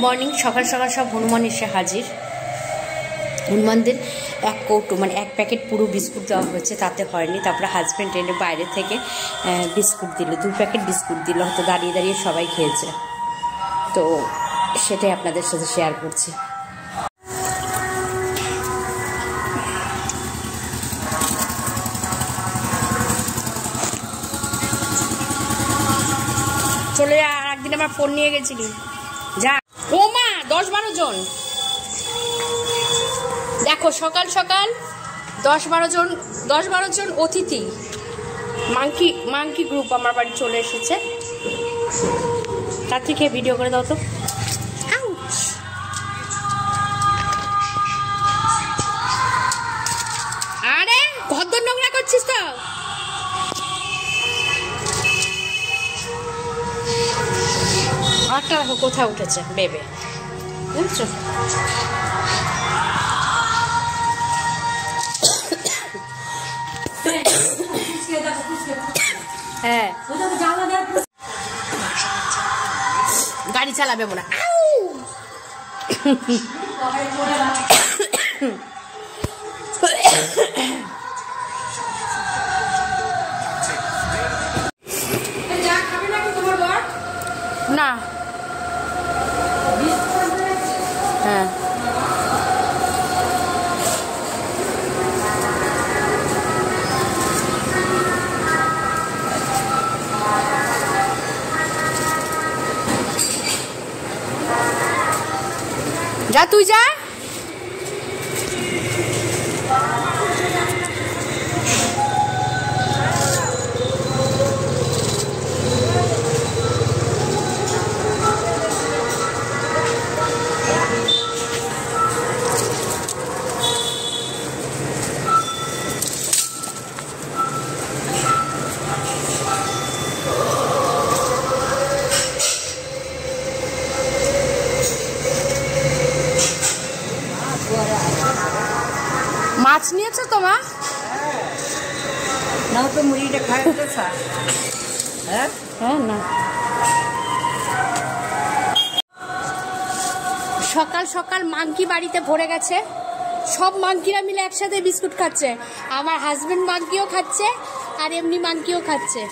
Morning সকাল সকাল সব হনুমান এসে হাজির। হনুমানদের এক কৌটো মানে এক প্যাকেট পুরো বিস্কুট দেওয়া হয়েছে, তাতে হয়নি। তারপরে হাজব্যান্ড এনে বাইরে থেকে বিস্কুট দিল, 2 প্যাকেট বিস্কুট দিল, হয়তো দাঁড়িয়ে দাঁড়িয়ে সবাই খেয়েছে। তো সেটাই আপনাদের সাথে শেয়ার করছি। চলে যা, আর একদিন আমার ফোন নিয়ে গেছিলি যা। ও মা, 10-12 জন দেখো, সকাল সকাল 10-12 জন অতিথি মাঙ্কি গ্রুপ আমার বাড়ি চলে এসেছে। তার থেকে ভিডিও করে দাও তো। আরে ঘর নোংরা করছিস তো। আটটা দেখো কোথায় উঠেছে বেবে, বুঝছো? হ্যাঁ, গাড়ি চালাবে মনে। না হ্যাঁ, যা তুই যা। মাছ নিয়েছো তো মা? নাও তো, মুড়িটা খায় তো। হ্যাঁ হ্যাঁ, না সকাল সকাল মাঙ্কি বাড়িতে ভরে গেছে। সব মাঙ্কিরা মিলে একসাথে বিস্কুট খাচ্ছে। আমার হাজবেন্ড মাঙ্কিও খাচ্ছে, আর এমনি মাঙ্কিও খাচ্ছে।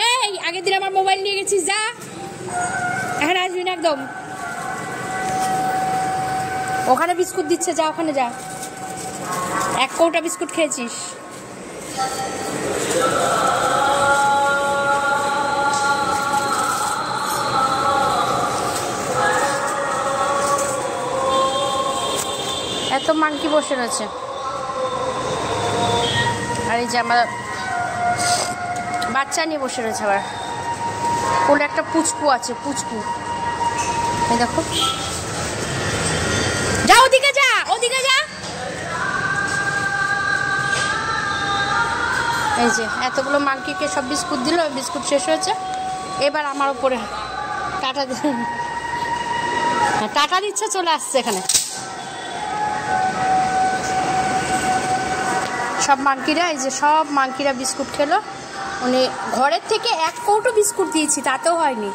এই আগের দিন আমার মোবাইল নিয়ে গেছিস, যা, এখন আসবি না একদম। ওখানে বিস্কুট দিচ্ছে, যা ওখানে যা। 1 কৌটা বিস্কুট খেয়েছিস। এত মাঙ্কি বসে রয়েছে। আর এই যে আমার বাচ্চা নিয়ে বসে রয়েছে। আবার কোলে একটা পুচকু আছে, পুচকু। এই দেখো, যা ওদিকে যা, ওদিকে যা। এই যে এতগুলো মাঙ্কিকে সব বিস্কুট দিল, বিস্কুট শেষ হয়েছে। এবার আমার উপরে টাটা দিচ্ছে, চলে আসছে এখানে। সব মাঙ্কিরা, এই যে সব মাঙ্কিরা বিস্কুট খেলো। উনি ঘরের থেকে 1 কৌটো বিস্কুট দিয়েছি, তাতেও হয়নি।